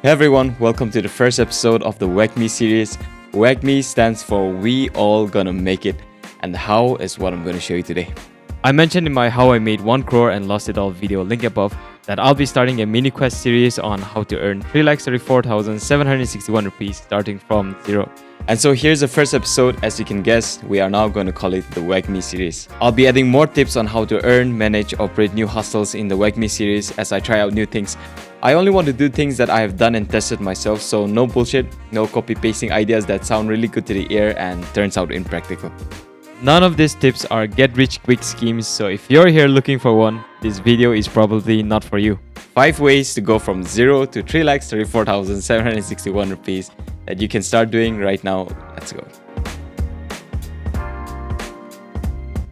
Hey everyone, welcome to the first episode of the Whack Me series. Whack Me stands for We All Gonna Make It, and how is what I'm gonna show you today. I mentioned in my How I Made 1 Crore and Lost It All video link above that I'll be starting a mini quest series on how to earn 3,34,761 rupees starting from zero. And so here's the first episode. As you can guess, we are now going to call it the Whack Me series. I'll be adding more tips on how to earn, manage, operate new hustles in the Whack Me series as I try out new things. I only want to do things that I have done and tested myself, so no bullshit, no copy-pasting ideas that sound really good to the ear and turns out impractical. None of these tips are get-rich-quick schemes, so if you're here looking for one, this video is probably not for you. 5 ways to go from 0 to 3,34,761 rupees that you can start doing right now. Let's go.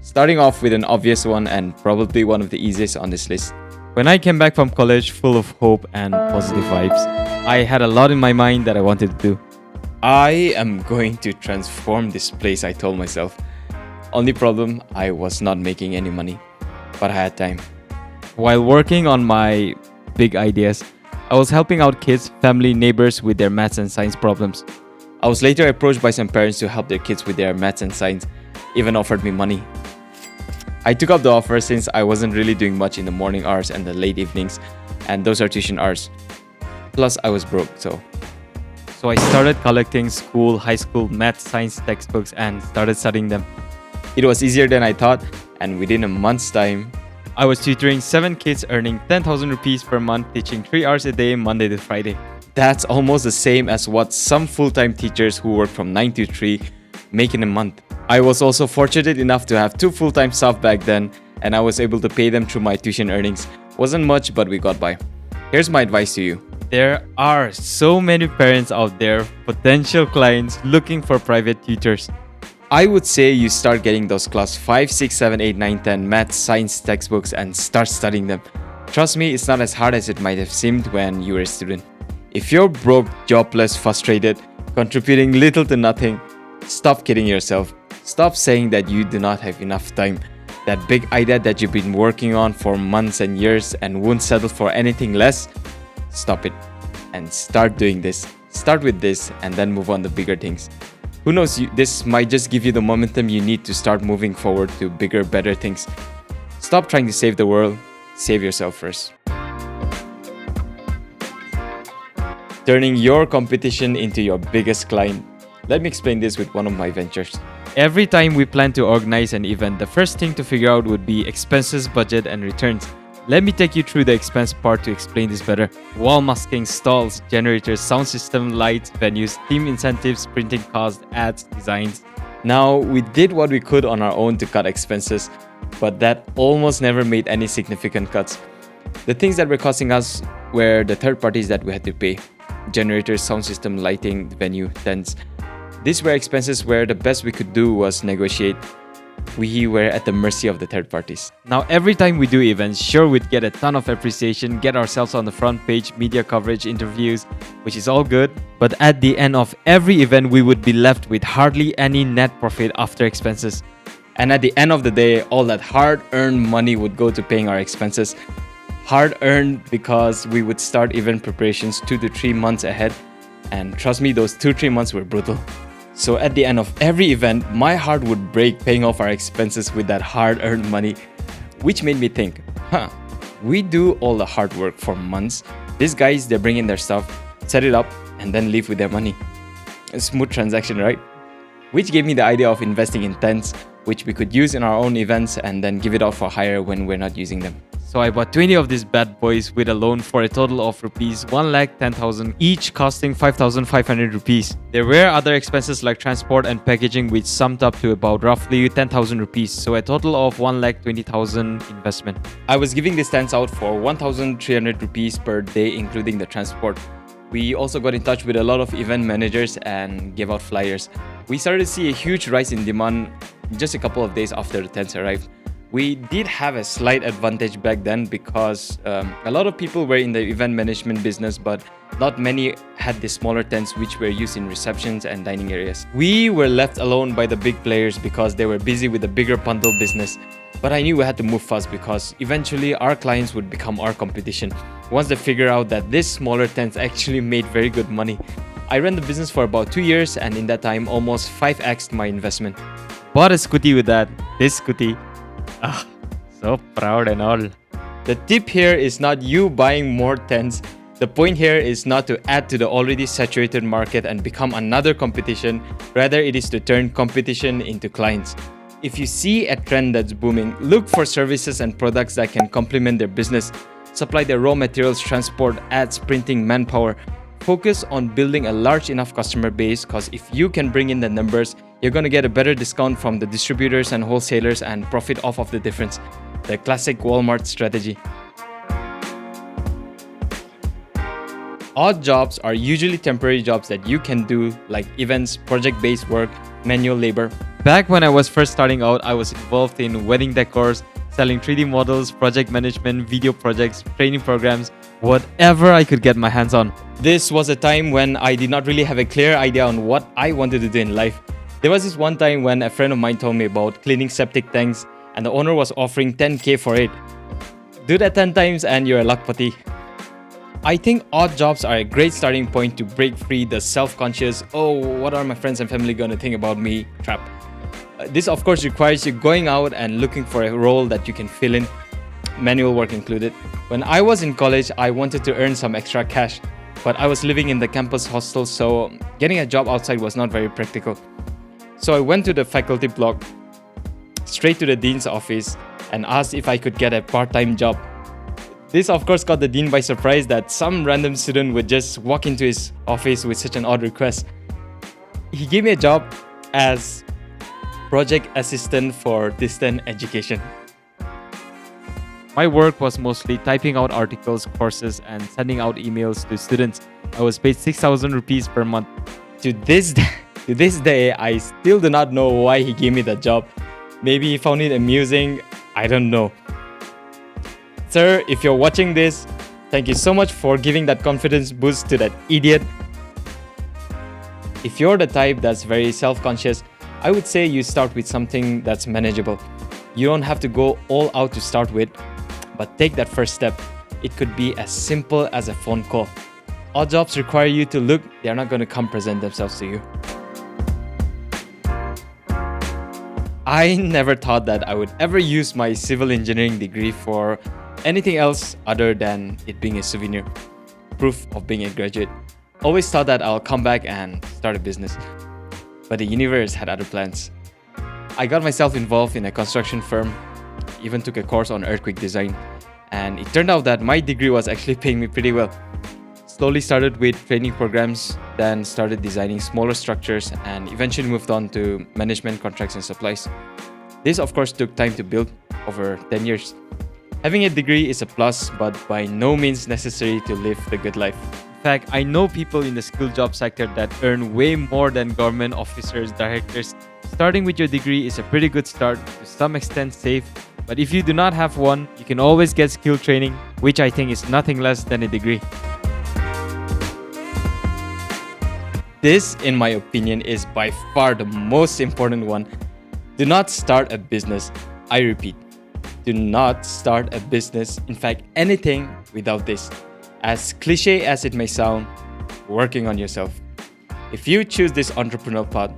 Starting off with an obvious one and probably one of the easiest on this list. When I came back from college full of hope and positive vibes, I had a lot in my mind that I wanted to do. I am going to transform this place, I told myself. Only problem, I was not making any money, but I had time. While working on my big ideas, I was helping out kids, family, neighbors with their maths and science problems. I was later approached by some parents to help their kids with their maths and science, even offered me money. I took up the offer since I wasn't really doing much in the morning hours and the late evenings, and those are tuition hours. Plus, I was broke, so I started collecting school, high school math, science textbooks and started studying them. It was easier than I thought, and within a month's time, I was tutoring 7 kids earning 10,000 rupees per month, teaching 3 hours a day, Monday to Friday. That's almost the same as what some full-time teachers who work from 9 to 3 make in a month. I was also fortunate enough to have 2 full-time staff back then, and I was able to pay them through my tuition earnings. Wasn't much, but we got by. Here's my advice to you. There are so many parents out there, potential clients looking for private tutors. I would say you start getting those class 5, 6, 7, 8, 9, 10 math, science textbooks and start studying them. Trust me, it's not as hard as it might have seemed when you were a student. If you're broke, jobless, frustrated, contributing little to nothing, stop kidding yourself. Stop saying that you do not have enough time. That big idea that you've been working on for months and years and won't settle for anything less, stop it and start doing this. Start with this and then move on to bigger things. Who knows, this might just give you the momentum you need to start moving forward to bigger, better things. Stop trying to save the world, save yourself first. Turning your competition into your biggest client. Let me explain this with one of my ventures. Every time we plan to organize an event, the first thing to figure out would be expenses, budget, and returns. Let me take you through the expense part to explain this better. Wall masking, stalls, generators, sound system, lights, venues, team incentives, printing costs, ads, designs. Now, we did what we could on our own to cut expenses, but that almost never made any significant cuts. The things that were costing us were the third parties that we had to pay. Generators, sound system, lighting, venue, tents. These were expenses where the best we could do was negotiate. We were at the mercy of the third parties. Now, every time we do events, sure, we'd get a ton of appreciation, get ourselves on the front page, media coverage, interviews, which is all good. But at the end of every event, we would be left with hardly any net profit after expenses. And at the end of the day, all that hard-earned money would go to paying our expenses. Hard-earned because we would start event preparations 2 to 3 months ahead. And trust me, those 2-3 months were brutal. So at the end of every event, my heart would break paying off our expenses with that hard-earned money, which made me think, we do all the hard work for months. These guys, they bring in their stuff, set it up, and then leave with their money. A smooth transaction, right? Which gave me the idea of investing in tents, which we could use in our own events and then give it out for hire when we're not using them. So I bought 20 of these bad boys with a loan for a total of rupees 1,10,000, each costing 5,500 rupees. There were other expenses like transport and packaging, which summed up to about roughly 10,000 rupees, so a total of 1,20,000 investment. I was giving these tents out for 1,300 rupees per day, including the transport. We also got in touch with a lot of event managers and gave out flyers. We started to see a huge rise in demand just a couple of days after the tents arrived. We did have a slight advantage back then because a lot of people were in the event management business, but not many had the smaller tents which were used in receptions and dining areas. We were left alone by the big players because they were busy with the bigger bundle business. But I knew we had to move fast because eventually our clients would become our competition. Once they figure out that these smaller tents actually made very good money. I ran the business for about 2 years, and in that time almost 5x'd my investment. Bought a scooty with that. This scooty. Ah, so proud and all. The tip here is not you buying more tents. The point here is not to add to the already saturated market and become another competition. Rather, it is to turn competition into clients. If you see a trend that's booming, look for services and products that can complement their business. Supply the raw materials, transport, ads, printing, manpower. Focus on building a large enough customer base, because if you can bring in the numbers, you're going to get a better discount from the distributors and wholesalers and profit off of the difference. The classic Walmart strategy. Odd jobs are usually temporary jobs that you can do, like events, project-based work, manual labor. Back when I was first starting out, I was involved in wedding decors, selling 3D models, project management, video projects, training programs, whatever I could get my hands on. This was a time when I did not really have a clear idea on what I wanted to do in life. There was this one time when a friend of mine told me about cleaning septic tanks, and the owner was offering 10k for it. Do that 10 times and you're a lakpati. I think odd jobs are a great starting point to break free the self-conscious, oh, what are my friends and family going to think about me trap. This of course requires you going out and looking for a role that you can fill in, manual work included. When I was in college, I wanted to earn some extra cash, but I was living in the campus hostel, so getting a job outside was not very practical. So I went to the faculty block, straight to the dean's office, and asked if I could get a part-time job. This of course caught the dean by surprise that some random student would just walk into his office with such an odd request. He gave me a job as project assistant for distant education. My work was mostly typing out articles, courses, and sending out emails to students. I was paid 6,000 rupees per month. To this day, I still do not know why he gave me the job. Maybe he found it amusing, I don't know. Sir, if you're watching this, thank you so much for giving that confidence boost to that idiot. If you're the type that's very self-conscious, I would say you start with something that's manageable. You don't have to go all out to start with, but take that first step. It could be as simple as a phone call. Odd jobs require you to look, they're not going to come present themselves to you. I never thought that I would ever use my civil engineering degree for anything else other than it being a souvenir, proof of being a graduate. Always thought that I'll come back and start a business, but the universe had other plans. I got myself involved in a construction firm, even took a course on earthquake design, and it turned out that my degree was actually paying me pretty well. Slowly started with training programs, then started designing smaller structures, and eventually moved on to management contracts and supplies. This of course took time to build, over 10 years. Having a degree is a plus, but by no means necessary to live the good life. In fact, I know people in the skilled job sector that earn way more than government officers, directors. Starting with your degree is a pretty good start, to some extent safe, but if you do not have one, you can always get skill training, which I think is nothing less than a degree. This, in my opinion, is by far the most important one. Do not start a business. I repeat, do not start a business, in fact, anything without this. As cliche as it may sound, working on yourself. If you choose this entrepreneurial path,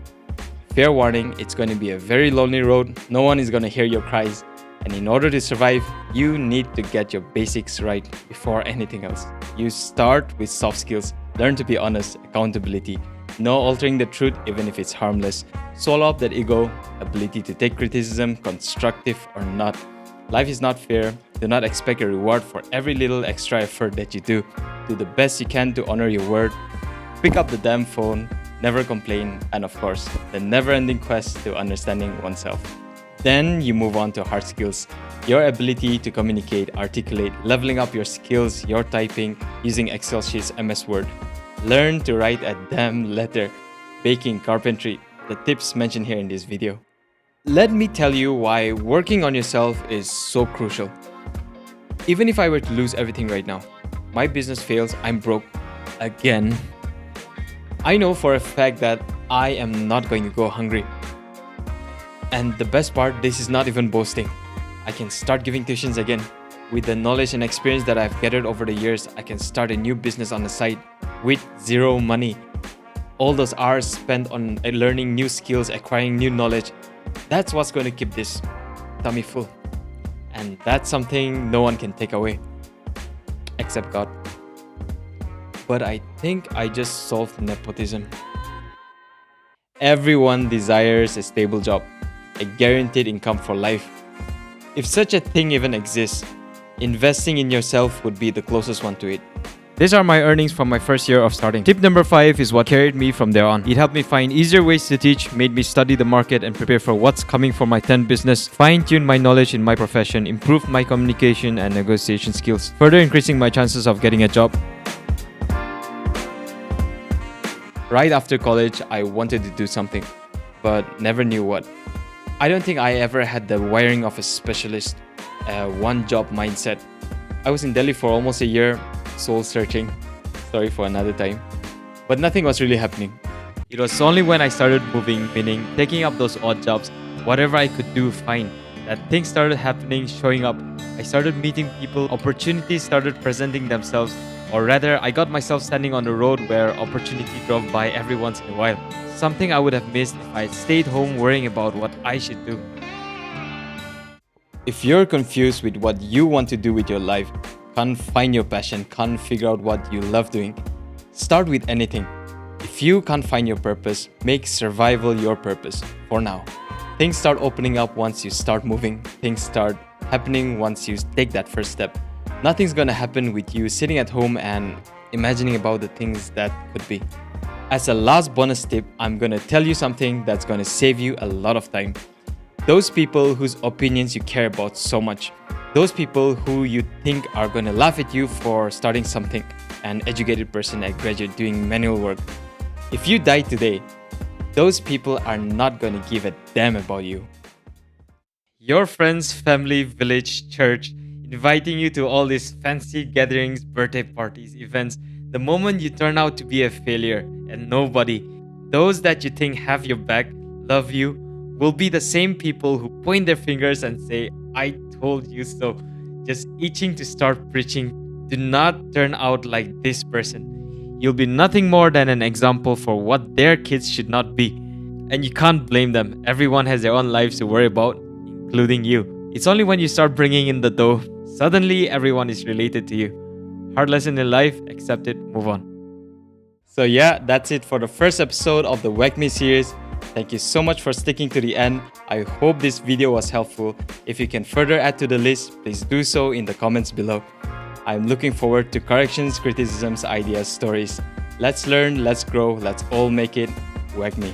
fair warning, it's going to be a very lonely road. No one is going to hear your cries. And in order to survive, you need to get your basics right before anything else. You start with soft skills. Learn to be honest, accountability. No altering the truth even if it's harmless. Swallow up that ego, ability to take criticism, constructive or not. Life is not fair. Do not expect a reward for every little extra effort that you do. Do the best you can to honor your word. Pick up the damn phone, never complain, and of course, the never-ending quest to understanding oneself. Then you move on to hard skills. Your ability to communicate, articulate, leveling up your skills, your typing, using Excel sheets, MS Word. Learn to write a damn letter. Baking, carpentry, the tips mentioned here in this video. Let me tell you why working on yourself is so crucial. Even if I were to lose everything right now, my business fails, I'm broke again, I know for a fact that I am not going to go hungry. And the best part, this is not even boasting. I can start giving tuitions again. With the knowledge and experience that I've gathered over the years, I can start a new business on the side with zero money. All those hours spent on learning new skills, acquiring new knowledge, that's what's going to keep this tummy full. And that's something no one can take away, except God. But I think I just solved nepotism. Everyone desires a stable job, a guaranteed income for life. If such a thing even exists, investing in yourself would be the closest one to it. These are my earnings from my first year of starting. Tip number 5 is what carried me from there on. It helped me find easier ways to teach, made me study the market and prepare for what's coming for my 10th business, fine-tuned my knowledge in my profession, improved my communication and negotiation skills, further increasing my chances of getting a job. Right after college, I wanted to do something, but never knew what. I don't think I ever had the wiring of a specialist, a one-job mindset. I was in Delhi for almost a year, soul searching. Sorry for another time. But nothing was really happening. It was only when I started moving, meaning taking up those odd jobs, whatever I could do, fine, that things started happening, showing up. I started meeting people, opportunities started presenting themselves, or rather, I got myself standing on the road where opportunity drove by every once in a while. Something I would have missed if I stayed home worrying about what I should do. If you're confused with what you want to do with your life, can't find your passion, can't figure out what you love doing, start with anything. If you can't find your purpose, make survival your purpose for now. Things start opening up once you start moving. Things start happening once you take that first step. Nothing's gonna happen with you sitting at home and imagining about the things that could be. As a last bonus tip, I'm gonna tell you something that's gonna save you a lot of time. Those people whose opinions you care about so much, those people who you think are gonna laugh at you for starting something, an educated person at graduate doing manual work. If you die today, those people are not gonna give a damn about you. Your friends, family, village, church, inviting you to all these fancy gatherings, birthday parties, events, the moment you turn out to be a failure and nobody, those that you think have your back, love you, will be the same people who point their fingers and say, I told you so, just itching to start preaching. Do not turn out like this person. You'll be nothing more than an example for what their kids should not be. And you can't blame them. Everyone has their own lives to worry about, including you. It's only when you start bringing in the dough, suddenly everyone is related to you. Hard lesson in life, accept it, move on. So yeah, that's it for the first episode of the Whack Me series. Thank you so much for sticking to the end. I hope this video was helpful. If you can further add to the list, please do so in the comments below. I'm looking forward to corrections, criticisms, ideas, stories. Let's learn, let's grow, let's all make it Whack Me.